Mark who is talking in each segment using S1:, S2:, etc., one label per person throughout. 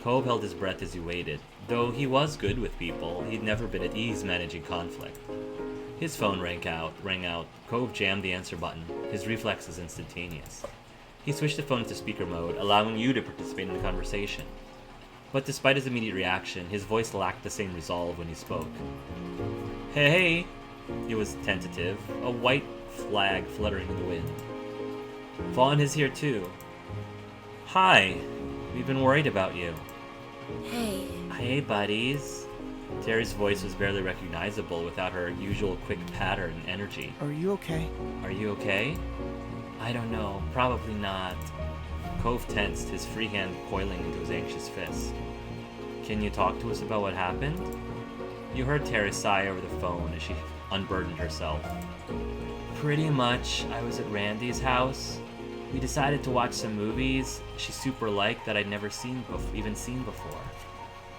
S1: Cove held his breath as he waited. Though he was good with people, he'd never been at ease managing conflict. His phone rang out. Cove jammed the answer button. His reflex was instantaneous. He switched the phone to speaker mode, allowing you to participate in the conversation. But despite his immediate reaction, his voice lacked the same resolve when he spoke. Hey! It was tentative, a white flag fluttering in the wind. Vaughn is here too. Hi! We've been worried about you.
S2: Hey.
S1: Hey, buddies. Terri's voice was barely recognizable without her usual quick patter and energy.
S3: Are you okay?
S1: Are you okay? I don't know. Probably not. Cove tensed, his free hand coiling into his anxious fist. Can you talk to us about what happened? You heard Terri sigh over the phone as she unburdened herself. Pretty much. I was at Randy's house. We decided to watch some movies she super liked that I'd never even seen before.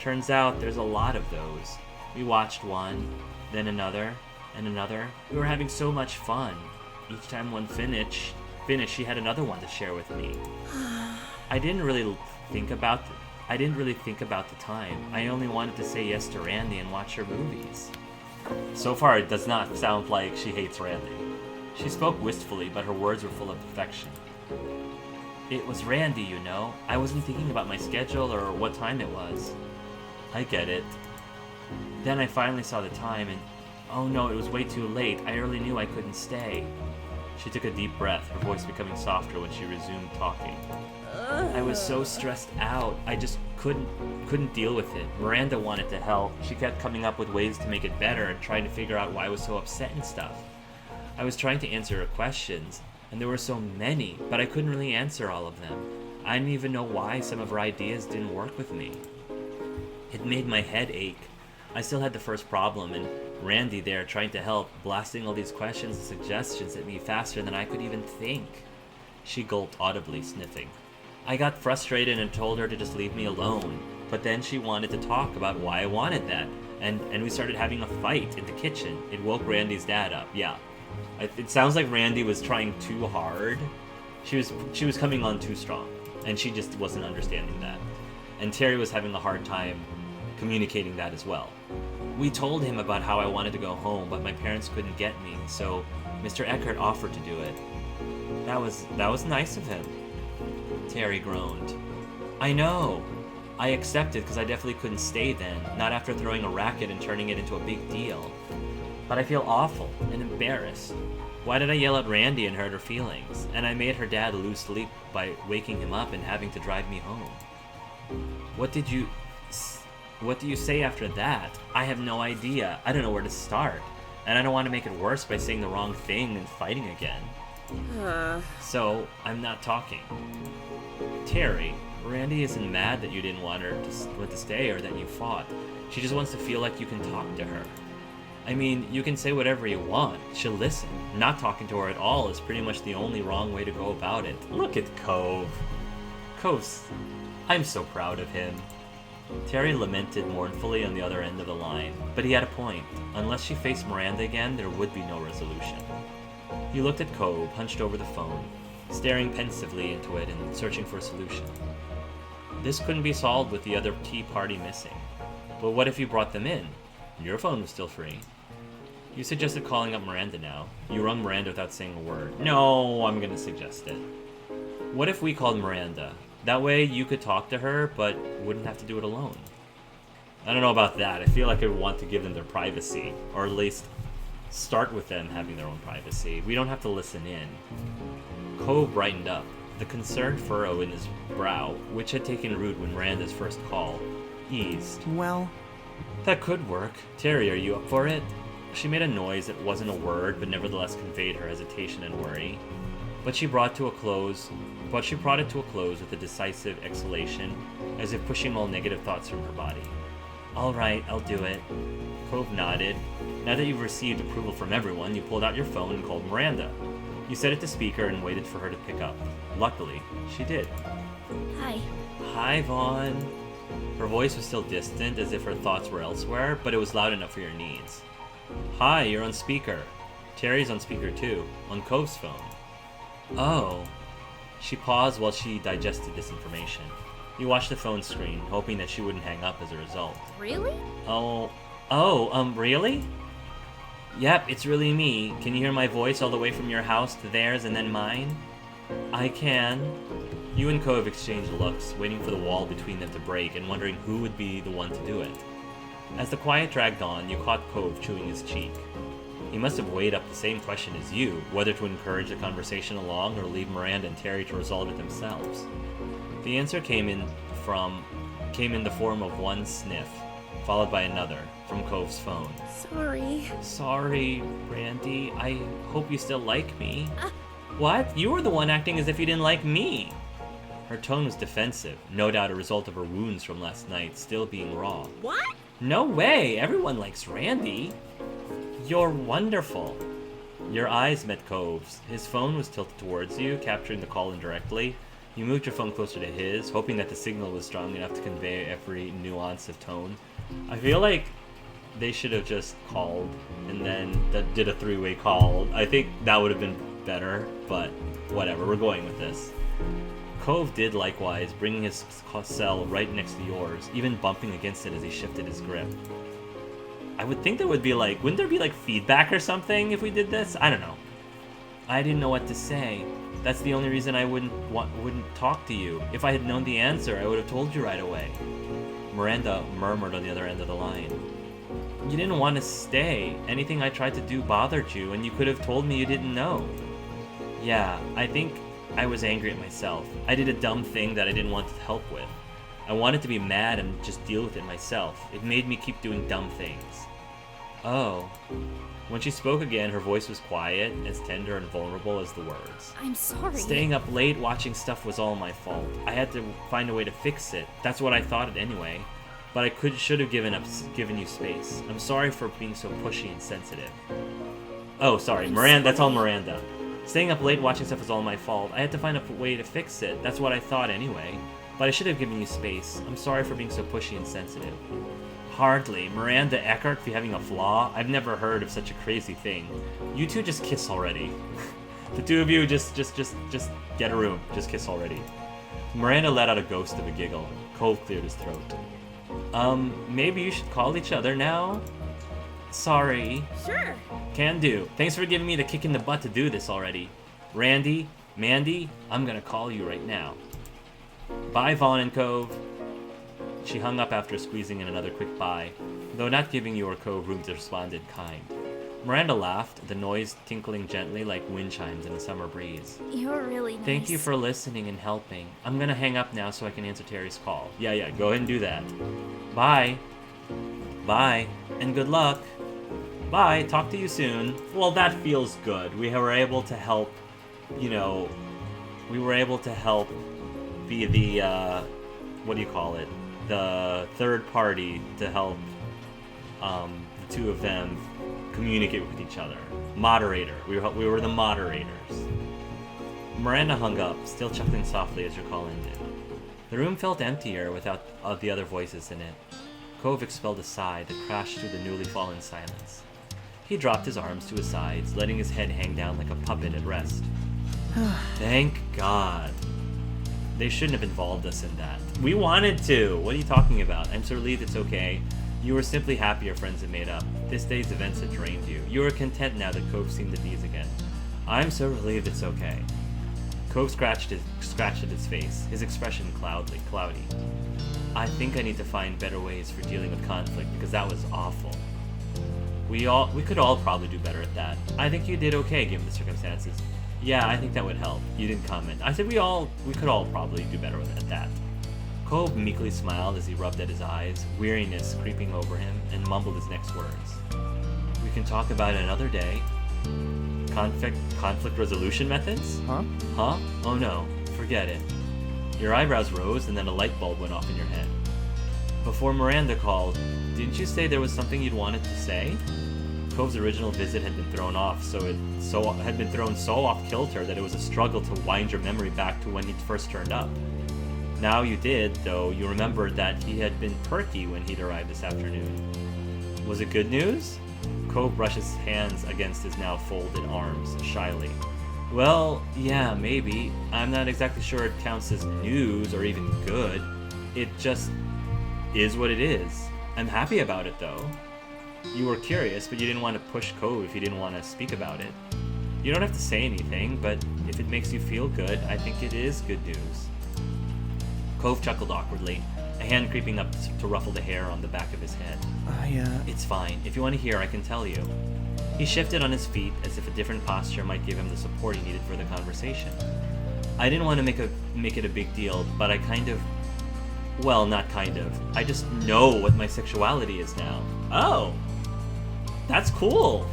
S1: Turns out there's a lot of those. We watched one, then another, and another. We were having so much fun. Each time one finished, she had another one to share with me. I didn't really think about the time. I only wanted to say yes to Randy and watch her movies. So far, it does not sound like she hates Randy. She spoke wistfully, but her words were full of affection. It was Randy, you know. I wasn't thinking about my schedule or what time it was. I get it. Then I finally saw the time and... Oh no, it was way too late. I early knew I couldn't stay. She took a deep breath, her voice becoming softer when she resumed talking. I was so stressed out. I just couldn't deal with it. Miranda wanted to help. She kept coming up with ways to make it better and trying to figure out why I was so upset and stuff. I was trying to answer her questions, and there were so many, but I couldn't really answer all of them. I didn't even know why some of her ideas didn't work with me. It made my head ache. I still had the first problem, and Randy there trying to help, blasting all these questions and suggestions at me faster than I could even think. She gulped audibly, sniffing. I got frustrated and told her to just leave me alone, but then she wanted to talk about why I wanted that, and we started having a fight in the kitchen. It woke Randy's dad up, yeah. It sounds like Randy was trying too hard. She was coming on too strong, and she just wasn't understanding that. And Terri was having a hard time communicating that as well. We told him about how I wanted to go home, but my parents couldn't get me, so Mr. Eckert offered to do it. That was nice of him. Terri groaned. I know. I accepted because I definitely couldn't stay then, not after throwing a racket and turning it into a big deal. But I feel awful and embarrassed. Why did I yell at Randy and hurt her feelings? And I made her dad lose sleep by waking him up and having to drive me home. What do you say after that? I have no idea. I don't know where to start. And I don't want to make it worse by saying the wrong thing and fighting again. So, I'm not talking. Terri, Randy isn't mad that you didn't want her to stay or that you fought. She just wants to feel like you can talk to her. I mean, you can say whatever you want. She'll listen. Not talking to her at all is pretty much the only wrong way to go about it. Look at Cove. I'm so proud of him. Terri lamented mournfully on the other end of the line, but he had a point. Unless she faced Miranda again, there would be no resolution. He looked at Cove, hunched over the phone, staring pensively into it and searching for a solution. This couldn't be solved with the other tea party missing. But what if you brought them in? Your phone was still free. You suggested calling up Miranda now. You rung Miranda without saying a word. No, I'm gonna suggest it. What if we called Miranda? That way you could talk to her, but wouldn't have to do it alone. I don't know about that. I feel like I would want to give them their privacy, or at least start with them having their own privacy. We don't have to listen in. Cove brightened up, the concerned furrow in his brow, which had taken root when Miranda's first call, eased.
S3: Well,
S1: that could work. Terri, are you up for it? She made a noise that wasn't a word, but nevertheless conveyed her hesitation and worry. But she brought it to a close with a decisive exhalation, as if pushing all negative thoughts from her body. All right, I'll do it. Cove nodded. Now that you've received approval from everyone, you pulled out your phone and called Miranda. You set it to speaker and waited for her to pick up. Luckily, she did.
S2: Hi.
S1: Hi, Vaughn. Her voice was still distant, as if her thoughts were elsewhere, but it was loud enough for your needs. Hi, you're on speaker. Terri's on speaker too, on Cove's phone. Oh. She paused while she digested this information. He watched the phone screen, hoping that she wouldn't hang up as a result.
S2: Really?
S1: Really? Yep, it's really me. Can you hear my voice all the way from your house to theirs and then mine? I can. You and Cove exchanged looks, waiting for the wall between them to break and wondering who would be the one to do it. As the quiet dragged on, you caught Cove chewing his cheek. He must have weighed up the same question as you, whether to encourage the conversation along or leave Miranda and Terri to resolve it themselves. The answer came in the form of one sniff, followed by another, from Cove's phone. Sorry, Randy. I hope you still like me. What? You were the one acting as if you didn't like me. Her tone was defensive, no doubt a result of her wounds from last night still being raw.
S2: What?
S1: No way! Everyone likes Randy. You're wonderful. Your eyes met Cove's. His phone was tilted towards you, capturing the call indirectly. You moved your phone closer to his, hoping that the signal was strong enough to convey every nuance of tone. I feel like they should have just called and then did a three-way call. I think that would have been better, but whatever, we're going with this. Cove did likewise, bringing his cell right next to yours, even bumping against it as he shifted his grip. I would think wouldn't there be feedback or something if we did this? I don't know. I didn't know what to say. That's the only reason I wouldn't talk to you. If I had known the answer, I would have told you right away. Miranda murmured on the other end of the line. You didn't want to stay. Anything I tried to do bothered you, and you could have told me you didn't know. Yeah, I think I was angry at myself. I did a dumb thing that I didn't want to help with. I wanted to be mad and just deal with it myself. It made me keep doing dumb things. Oh. When she spoke again, her voice was quiet, as tender and vulnerable as the words.
S2: I'm sorry.
S1: Staying up late watching stuff was all my fault. I had to find a way to fix it. That's what I thought it anyway. But I should have given you space. I'm sorry for being so pushy and sensitive. Oh, sorry. Miranda, that's all Miranda. Staying up late watching stuff was all my fault. I had to find a way to fix it. That's what I thought anyway. But I should have given you space. I'm sorry for being so pushy and sensitive. Hardly. Miranda Eckhart for having a flaw? I've never heard of such a crazy thing. You two just kiss already. The two of you just get a room. Just kiss already. Miranda let out a ghost of a giggle. Cove cleared his throat. Maybe you should call each other now? Sorry.
S2: Sure.
S1: Can do. Thanks for giving me the kick in the butt to do this already. Randy, Mandy, I'm gonna call you right now. Bye, Vaughn and Cove. She hung up after squeezing in another quick bye, though not giving you or Cove room to respond in kind. Miranda laughed, the noise tinkling gently like wind chimes in a summer breeze.
S2: You're really nice.
S1: Thank you for listening and helping. I'm gonna hang up now so I can answer Terry's call. Yeah, go ahead and do that. Bye. Bye, and good luck. Bye, talk to you soon. Well, that feels good. We were able to help, be the, the third party to help the two of them communicate with each other. Moderator. We were the moderators. Miranda hung up, still chuckling softly as your call ended. The room felt emptier without the other voices in it. Cove expelled a sigh that crashed through the newly fallen silence. He dropped his arms to his sides, letting his head hang down like a puppet at rest. Thank God. They shouldn't have involved us in that. We wanted to! What are you talking about? I'm so relieved it's okay. You were simply happy your friends had made up. This day's events had drained you. You were content now that Cove seemed at ease again. I'm so relieved it's okay. Cove scratched at his face, his expression cloudy. I think I need to find better ways for dealing with conflict because that was awful. We could all probably do better at that. I think you did okay given the circumstances. Yeah, I think that would help. You didn't comment. I said we could all probably do better at that. Cove meekly smiled as he rubbed at his eyes, weariness creeping over him, and mumbled his next words. We can talk about it another day. Conflict resolution methods?
S3: Huh?
S1: Huh? Oh no, forget it. Your eyebrows rose and then a light bulb went off in your head. Before Miranda called, didn't you say there was something you'd wanted to say? Cove's original visit had been thrown off, so off kilter that it was a struggle to wind your memory back to when he'd first turned up. Now you did, though you remembered that he had been perky when he'd arrived this afternoon. Was it good news? Cove brushed his hands against his now folded arms, shyly. Well, yeah, maybe. I'm not exactly sure it counts as news or even good. It just is what it is. I'm happy about it, though. You were curious, but you didn't want to push Cove if you didn't want to speak about it. You don't have to say anything, but if it makes you feel good, I think it is good news. Cove chuckled awkwardly, a hand creeping up to ruffle the hair on the back of his head. It's fine. If you want to hear, I can tell you. He shifted on his feet as if a different posture might give him the support he needed for the conversation. I didn't want to make it a big deal, but I kind of... Well, not kind of. I just know what my sexuality is now. Oh! That's cool!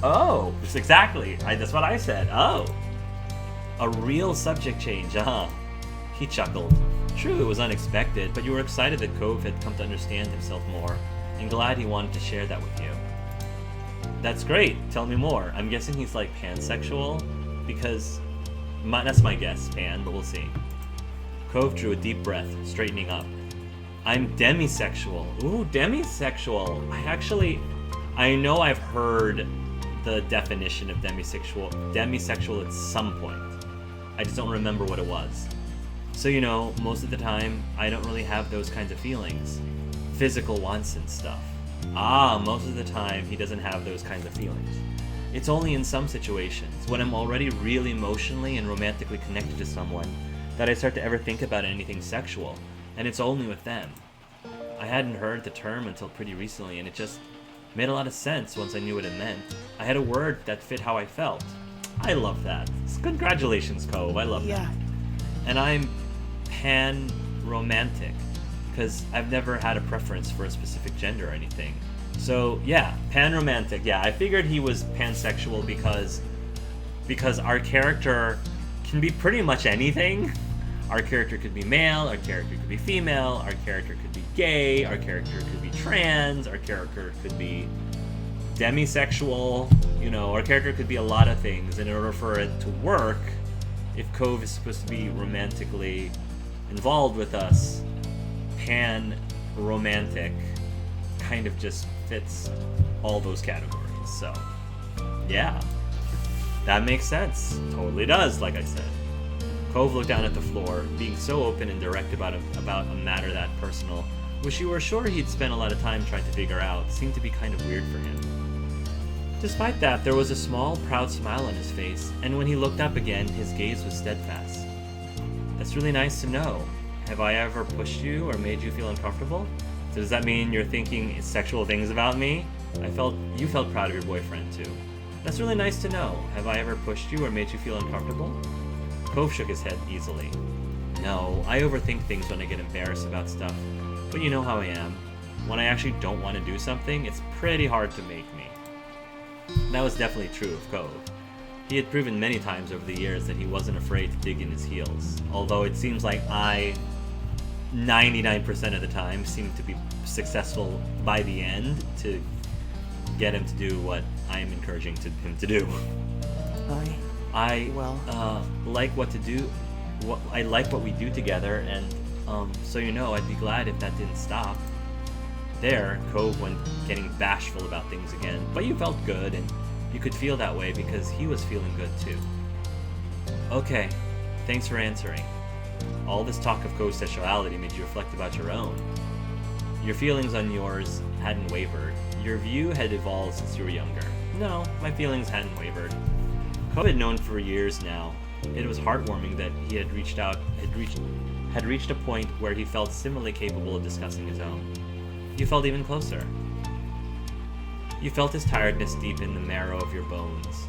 S1: Oh! That's exactly. That's what I said. Oh! A real subject change, huh? He chuckled. True, it was unexpected, but you were excited that Cove had come to understand himself more, and glad he wanted to share that with you. That's great. Tell me more. I'm guessing he's like pansexual, because... that's my guess, Pan, but we'll see. Cove drew a deep breath, straightening up. I'm demisexual. Ooh, demisexual. I know I've heard the definition of demisexual at some point. I just don't remember what it was. So, most of the time, I don't really have those kinds of feelings. Physical wants and stuff. Most of the time, he doesn't have those kinds of feelings. It's only in some situations, when I'm already really emotionally and romantically connected to someone, that I start to ever think about anything sexual, and it's only with them. I hadn't heard the term until pretty recently, and it just made a lot of sense once I knew what it meant. I had a word that fit how I felt. I love that. Congratulations, Cove. I love that. And I'm pan-romantic, because I've never had a preference for a specific gender or anything. So, yeah, pan-romantic. Yeah, I figured he was pansexual because our character can be pretty much anything. Our character could be male, our character could be female, our character could be gay, our character could be trans, our character could be demisexual, our character could be a lot of things. And in order for it to work, if Cove is supposed to be romantically involved with us, pan-romantic kind of just fits all those categories. So, yeah. That makes sense. Totally does, like I said. Cove looked down at the floor, being so open and direct about a matter that personal, which you were sure he'd spent a lot of time trying to figure out, seemed to be kind of weird for him. Despite that, there was a small, proud smile on his face, and when he looked up again, his gaze was steadfast. That's really nice to know. Have I ever pushed you or made you feel uncomfortable? So does that mean you're thinking sexual things about me? You felt proud of your boyfriend, too. That's really nice to know. Have I ever pushed you or made you feel uncomfortable? Cove shook his head easily. No, I overthink things when I get embarrassed about stuff. But you know how I am. When I actually don't want to do something, it's pretty hard to make me. That was definitely true of Cove. He had proven many times over the years that he wasn't afraid to dig in his heels. Although it seems like 99% of the time, seem to be successful by the end to get him to do what I am encouraging him to do. I like what to do. I like what we do together, and so I'd be glad if that didn't stop. There, Cove went getting bashful about things again, but you felt good, and you could feel that way because he was feeling good too. Okay, thanks for answering. All this talk of Cove's sexuality made you reflect about your own. Your feelings on yours hadn't wavered. Your view had evolved since you were younger. No, my feelings hadn't wavered. Cove had known for years now. It was heartwarming that he had reached a point where he felt similarly capable of discussing his own. You felt even closer. You felt his tiredness deep in the marrow of your bones.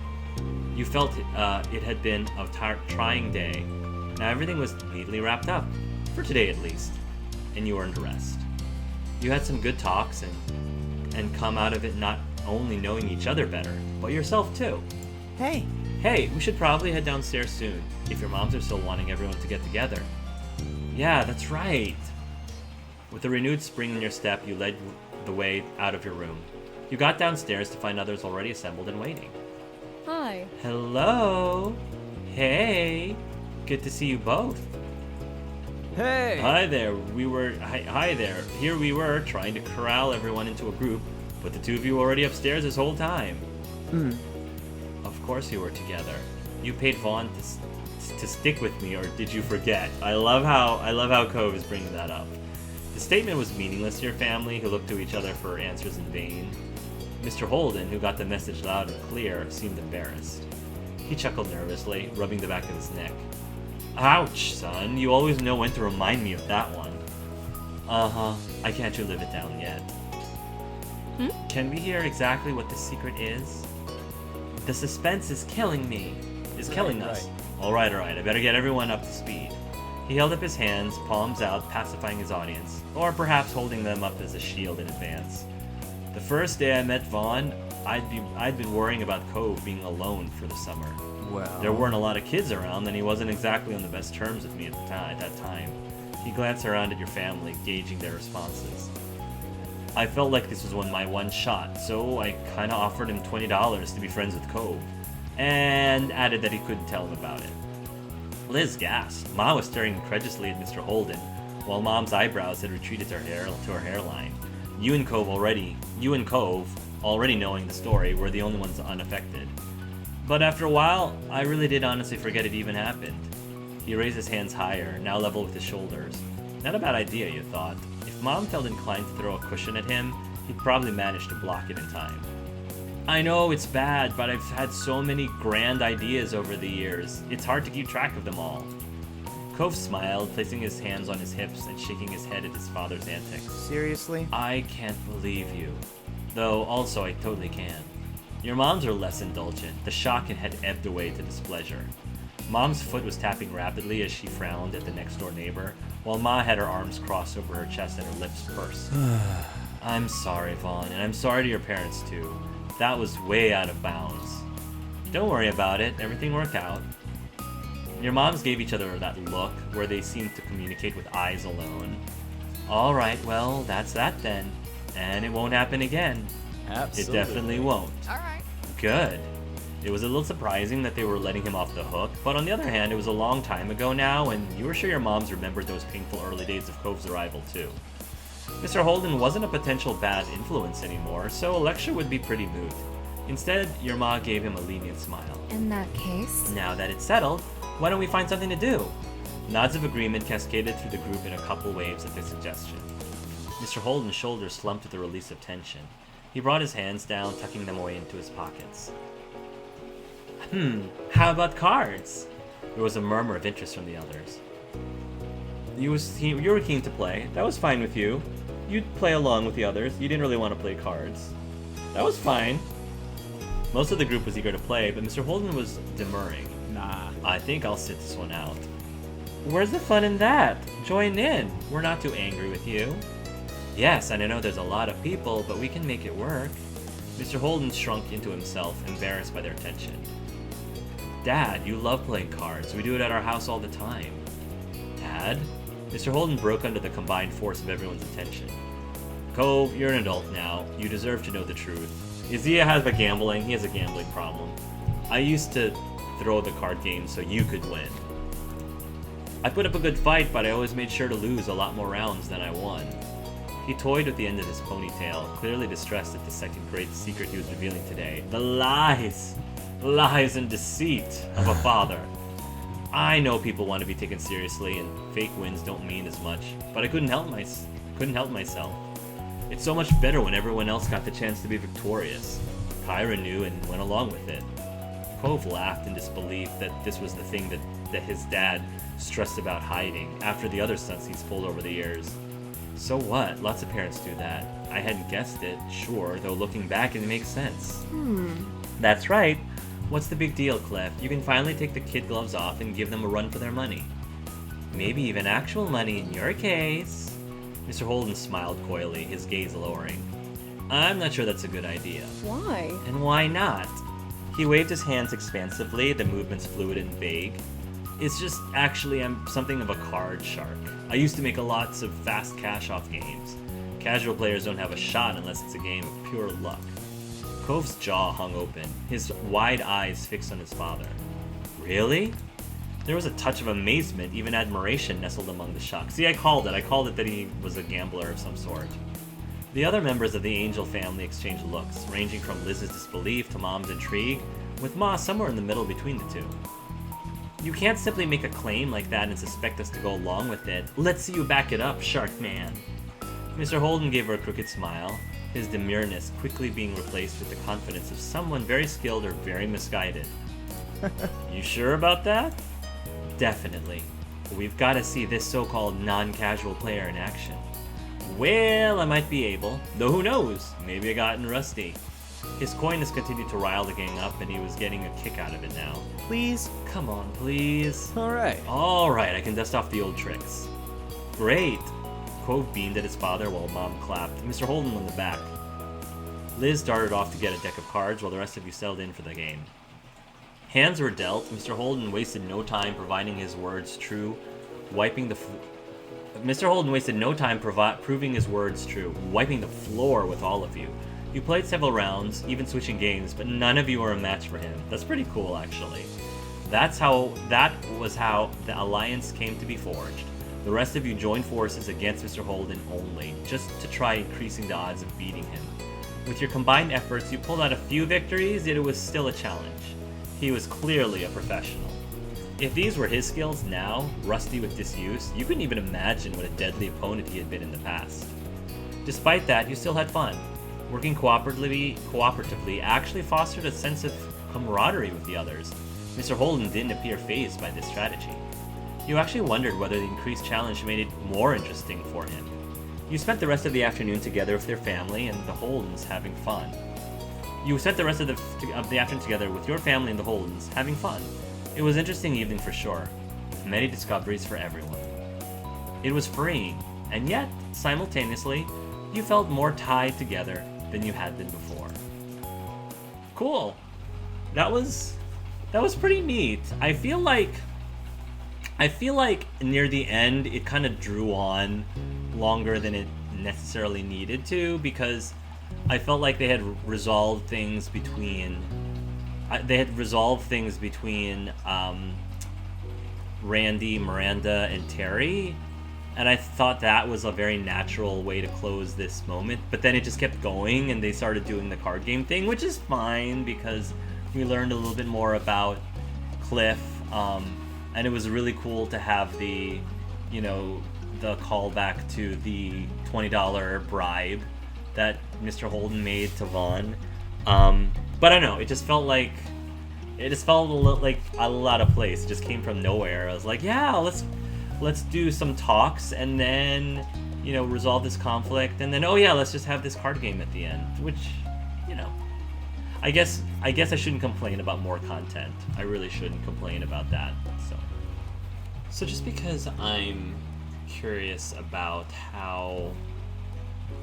S1: You felt it had been a trying day. Now everything was neatly wrapped up, for today at least, and you earned rest. You had some good talks and come out of it not only knowing each other better, but yourself too. Hey, we should probably head downstairs soon, if your moms are still wanting everyone to get together. Yeah, that's right. With a renewed spring in your step, you led the way out of your room. You got downstairs to find others already assembled and waiting.
S3: Hi.
S1: Hello. Hey. Good to see you both.
S4: Hey!
S1: Hi there. Hi there. Here we were, trying to corral everyone into a group, but the two of you were already upstairs this whole time. Of course you were together. You paid Vaughn to to stick with me, or did you forget? I love how Cove is bringing that up. The statement was meaningless to your family, who looked to each other for answers in vain. Mr. Holden, who got the message loud and clear, seemed embarrassed. He chuckled nervously, rubbing the back of his neck. Ouch, son. You always know when to remind me of that one. Uh-huh. I can't you live it down yet. Can we hear exactly what the secret is? The suspense is killing me. Is killing us. Alright. I better get everyone up to speed. He held up his hands, palms out, pacifying his audience, or perhaps holding them up as a shield in advance. The first day I met Vaughn, I'd been worrying about Cove being alone for the summer.
S4: Well,
S1: There weren't a lot of kids around, and he wasn't exactly on the best terms with me at that time. He glanced around at your family, gauging their responses. I felt like this was my one shot, so I kinda offered him $20 to be friends with Cove, and added that he couldn't tell him about it. Liz gasped. Ma was staring incredulously at Mr. Holden, while Mom's eyebrows had retreated to her hairline. You and Cove, already knowing the story, were the only ones unaffected. But after a while, I really did honestly forget it even happened. He raised his hands higher, now level with his shoulders. Not a bad idea, you thought. If Mom felt inclined to throw a cushion at him, he'd probably manage to block it in time. I know it's bad, but I've had so many grand ideas over the years. It's hard to keep track of them all. Cove smiled, placing his hands on his hips and shaking his head at his father's antics.
S4: seriously?
S1: I can't believe you. Though, also, I totally can. Your moms are less indulgent. The shock had ebbed away to displeasure. Mom's foot was tapping rapidly as she frowned at the next-door neighbor, while Ma had her arms crossed over her chest and her lips pursed. I'm sorry, Vaughn, and I'm sorry to your parents, too. That was way out of bounds. Don't worry about it. Everything worked out. Your moms gave each other that look, where they seemed to communicate with eyes alone. Alright, well, that's that then. And it won't happen again.
S4: Absolutely.
S1: It definitely won't.
S3: Alright.
S1: Good. It was a little surprising that they were letting him off the hook, but on the other hand, it was a long time ago now, and you were sure your moms remembered those painful early days of Cove's arrival too. Mr. Holden wasn't a potential bad influence anymore, so a lecture would be pretty moot. Instead, your ma gave him a lenient smile.
S3: In that case,
S1: Now that it's settled, why don't we find something to do? Nods of agreement cascaded through the group in a couple waves at this suggestion. Mr. Holden's shoulders slumped with the release of tension. He brought his hands down, tucking them away into his pockets. How about cards? There was a murmur of interest from the others. You were keen to play. That was fine with you. You'd play along with the others. You didn't really want to play cards. That was fine. Most of the group was eager to play, but Mr. Holden was demurring.
S4: Nah.
S1: I think I'll sit this one out. Where's the fun in that? Join in. We're not too angry with you. Yes, and I know there's a lot of people, but we can make it work. Mr. Holden shrunk into himself, embarrassed by their tension. Dad, you love playing cards. We do it at our house all the time. Dad? Mr. Holden broke under the combined force of everyone's attention. Cove, you're an adult now. You deserve to know the truth. Izia has a gambling. He has a gambling problem. I used to throw the card game so you could win. I put up a good fight, but I always made sure to lose a lot more rounds than I won. He toyed with the end of his ponytail, clearly distressed at the second-grade secret he was revealing today. The lies and deceit of a father. I know people want to be taken seriously, and fake wins don't mean as much, but I couldn't help myself. It's so much better when everyone else got the chance to be victorious. Kyra knew and went along with it. Cove laughed in disbelief that this was the thing that his dad stressed about hiding, after the other stunts he's pulled over the years. So what? Lots of parents do that. I hadn't guessed it, sure, though looking back it makes sense. That's right. What's the big deal, Clef? You can finally take the kid gloves off and give them a run for their money. Maybe even actual money in your case. Mr. Holden smiled coyly, his gaze lowering. I'm not sure that's a good idea.
S3: why?
S1: And why not? He waved his hands expansively, the movements fluid and vague. It's just, actually, I'm something of a card shark. I used to make lots of fast cash off games. Casual players don't have a shot unless it's a game of pure luck. Cove's jaw hung open, his wide eyes fixed on his father. Really? There was a touch of amazement, even admiration nestled among the shock. See, I called it that he was a gambler of some sort. The other members of the Angel family exchanged looks, ranging from Liz's disbelief to Mom's intrigue, with Ma somewhere in the middle between the two. You can't simply make a claim like that and suspect us to go along with it. Let's see you back it up, Shark Man. Mr. Holden gave her a crooked smile, his demureness quickly being replaced with the confidence of someone very skilled or very misguided. You sure about that? Definitely. We've got to see this so-called non-casual player in action. Well, I might be able, though who knows? Maybe I gotten rusty. His coyness continued to rile the gang up, and he was getting a kick out of it now. Please? Come on, please.
S4: Alright.
S1: Alright, I can dust off the old tricks. Great. Cove beamed at his father while Mom clapped, Mr. Holden on the back. Liz darted off to get a deck of cards while the rest of you settled in for the game. Hands were dealt. Mr. Holden wasted no time proving his words true, wiping the floor with all of you. You played several rounds, even switching games, but none of you were a match for him. That's pretty cool, actually. That was how the alliance came to be forged. The rest of you joined forces against Mr. Holden only, just to try increasing the odds of beating him. With your combined efforts, you pulled out a few victories, yet it was still a challenge. He was clearly a professional. If these were his skills now, rusty with disuse, you couldn't even imagine what a deadly opponent he had been in the past. Despite that, you still had fun. Working cooperatively actually fostered a sense of camaraderie with the others. Mr. Holden didn't appear fazed by this strategy. You actually wondered whether the increased challenge made it more interesting for him. You spent the rest of the afternoon together with their family and the Holdens having fun. You spent the rest of the afternoon together with your family and the Holdens having fun. It was an interesting evening for sure, with many discoveries for everyone. It was freeing, and yet, simultaneously, you felt more tied together than you had been before. Cool. That was pretty neat. I feel like near the end it kind of drew on longer than it necessarily needed to, because I felt like they had resolved things between Randy, Miranda, and Terri, and I thought that was a very natural way to close this moment. But then it just kept going, and they started doing the card game thing, which is fine because we learned a little bit more about Cliff, and it was really cool to have the callback to the $20 bribe that Mr. Holden made to Vaughn. But I don't know, it just felt a little like a lot of place. It just came from nowhere. I was like, yeah, let's do some talks and then, resolve this conflict, and then, oh yeah, let's just have this card game at the end, which, I guess I shouldn't complain about more content. I really shouldn't complain about that. So just because I'm curious about how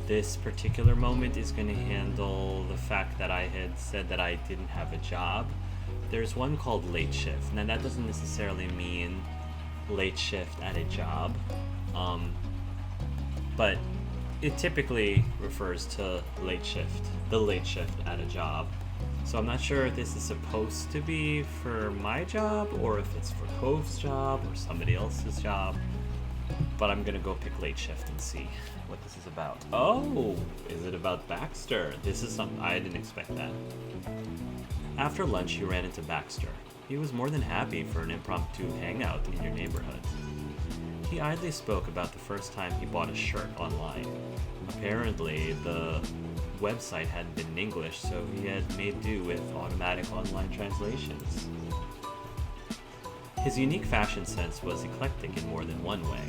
S1: this particular moment is going to handle the fact that I had said that I didn't have a job, there's one called late shift. Now that doesn't necessarily mean late shift at a job, but it typically refers to the late shift at a job. So I'm not sure if this is supposed to be for my job or if it's for Cove's job or somebody else's job, but I'm gonna go pick late shift and see what this is about. Oh, is it about Baxter? This is something I didn't expect that. After lunch, you ran into Baxter. He was more than happy for an impromptu hangout in your neighborhood. He idly spoke about the first time he bought a shirt online. Apparently, the website hadn't been in English, so he had made do with automatic online translations. His unique fashion sense was eclectic in more than one way.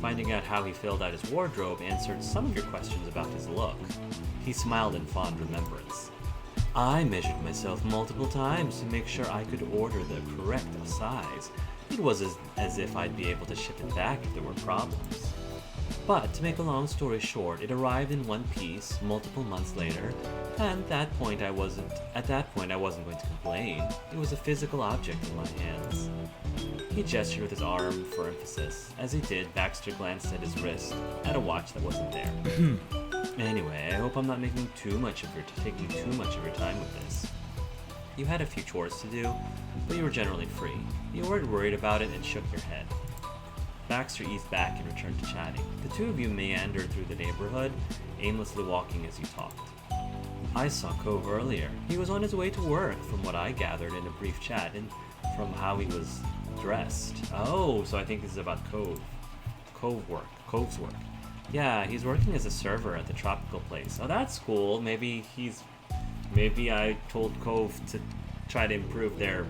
S1: Finding out how he filled out his wardrobe answered some of your questions about his look. He smiled in fond remembrance. I measured myself multiple times to make sure I could order the correct size. It was as if I'd be able to ship it back if there were problems. But to make a long story short, it arrived in one piece multiple months later, and at that point I wasn't going to complain. It was a physical object in my hands. He gestured with his arm for emphasis. As he did, Baxter glanced at his wrist, at a watch that wasn't there. Anyway, I hope I'm not taking too much of your time with this. You had a few chores to do, but you were generally free. You weren't worried about it and shook your head. Baxter eased back and returned to chatting. The two of you meandered through the neighborhood, aimlessly walking as you talked. I saw Cove earlier. He was on his way to work, from what I gathered in a brief chat, and from how he was dressed. Oh, so I think this is about Cove. Cove's work. Yeah, he's working as a server at the tropical place. Oh, that's cool. Maybe I told Cove to try to improve their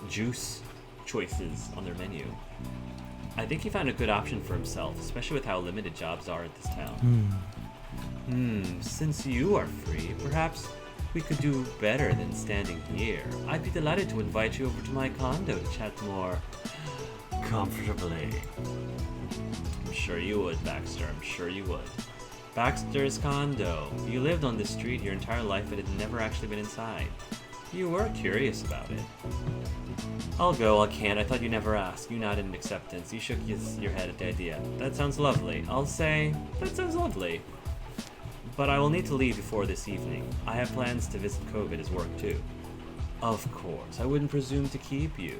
S1: juice choices on their menu. I think he found a good option for himself, especially with how limited jobs are at this town. Since you are free, perhaps we could do better than standing here. I'd be delighted to invite you over to my condo to chat more comfortably. I'm sure you would, Baxter. I'm sure you would. Baxter's condo. You lived on this street your entire life but had never actually been inside. You were curious about it. I'll go, I can't. I thought you never asked. You nodded in acceptance. You shook your head at the idea. That sounds lovely. I'll say, that sounds lovely. But I will need to leave before this evening. I have plans to visit Cove at his work too. Of course, I wouldn't presume to keep you.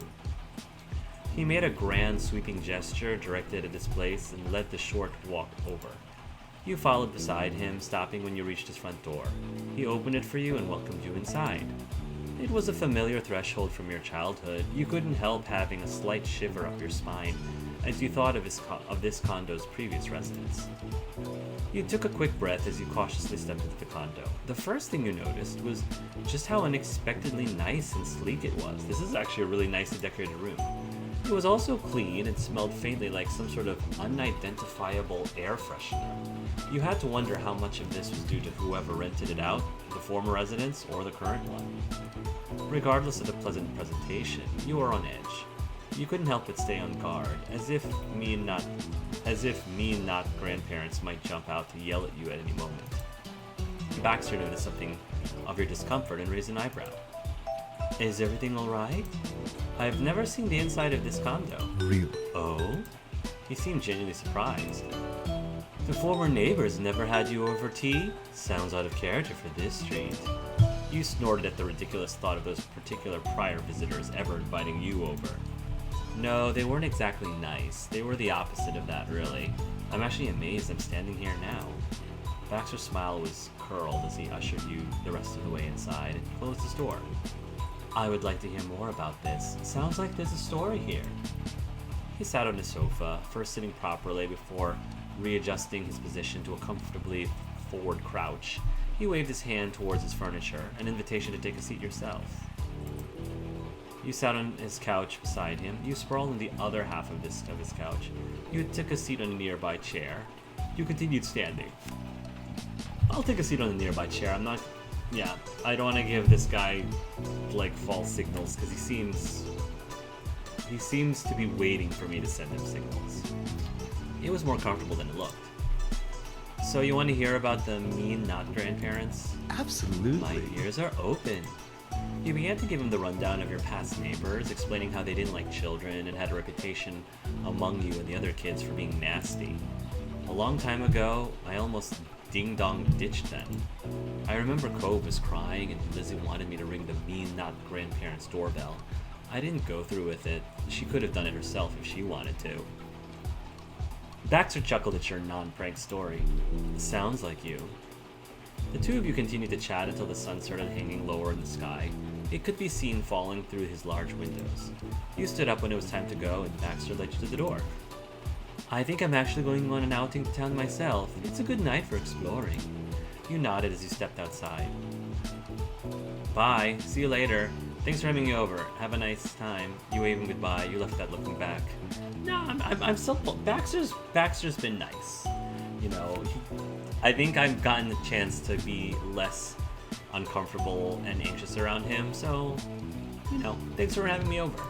S1: He made a grand sweeping gesture directed at this place and led the short walk over. You followed beside him, stopping when you reached his front door. He opened it for you and welcomed you inside. It was a familiar threshold from your childhood. You couldn't help having a slight shiver up your spine as you thought of this condo's previous residents. You took a quick breath as you cautiously stepped into the condo. The first thing you noticed was just how unexpectedly nice and sleek it was. This is actually a really nicely decorated room. It was also clean and smelled faintly like some sort of unidentifiable air freshener. You had to wonder how much of this was due to whoever rented it out, the former residents or the current one. Regardless of the pleasant presentation, you were on edge. You couldn't help but stay on guard, as if mean not grandparents might jump out to yell at you at any moment. Baxter noticed something of your discomfort and raised an eyebrow. Is everything alright? I've never seen the inside of this condo.
S4: Really?
S1: Oh? He seemed genuinely surprised. The former neighbors never had you over tea? Sounds out of character for this street. You snorted at the ridiculous thought of those particular prior visitors ever inviting you over. No, they weren't exactly nice. They were the opposite of that, really. I'm actually amazed I'm standing here now. Baxter's smile was curled as he ushered you the rest of the way inside and closed his door. I would like to hear more about this. Sounds like there's a story here. He sat on his sofa, first sitting properly before readjusting his position to a comfortably forward crouch. He waved his hand towards his furniture, an invitation to take a seat yourself. You sat on his couch beside him. You sprawled on the other half of his couch. You took a seat on a nearby chair. You continued standing. I'll take a seat on the nearby chair. I don't want to give this guy, false signals, because he seems to be waiting for me to send him signals. It was more comfortable than it looked. So you want to hear about the mean not grandparents?
S4: Absolutely.
S1: My ears are open. You began to give him the rundown of your past neighbors, explaining how they didn't like children and had a reputation among you and the other kids for being nasty. A long time ago, I almost ding-dong ditched them. I remember Cove was crying and Lizzie wanted me to ring the mean not grandparents' doorbell. I didn't go through with it. She could have done it herself if she wanted to. Baxter chuckled at your non-prank story. Sounds like you. The two of you continued to chat until the sun started hanging lower in the sky. It could be seen falling through his large windows. You stood up when it was time to go, and Baxter led you to the door. I think I'm actually going on an outing to town myself. It's a good night for exploring. You nodded as you stepped outside. Bye. See you later. Thanks for having me over. Have a nice time. You waved him goodbye. You left without looking back. No, I'm still... Baxter's been nice. You know, I think I've gotten the chance to be less uncomfortable and anxious around him, so, thanks for having me over.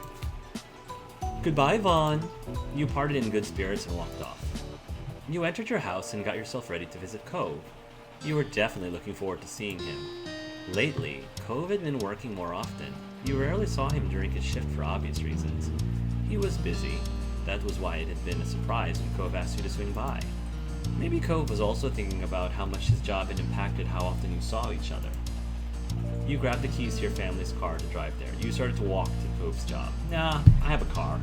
S1: Goodbye, Vaughn. You parted in good spirits and walked off. You entered your house and got yourself ready to visit Cove. You were definitely looking forward to seeing him. Lately, Cove had been working more often. You rarely saw him during his shift for obvious reasons. He was busy. That was why it had been a surprise when Cove asked you to swing by. Maybe Cove was also thinking about how much his job had impacted how often you saw each other. You grabbed the keys to your family's car to drive there. You started to walk to Cove's job. Nah, I have a car.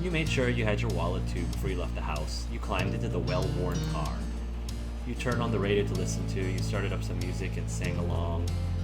S1: You made sure you had your wallet too before you left the house. You climbed into the well-worn car. You turned on the radio to listen to. You started up some music and sang along.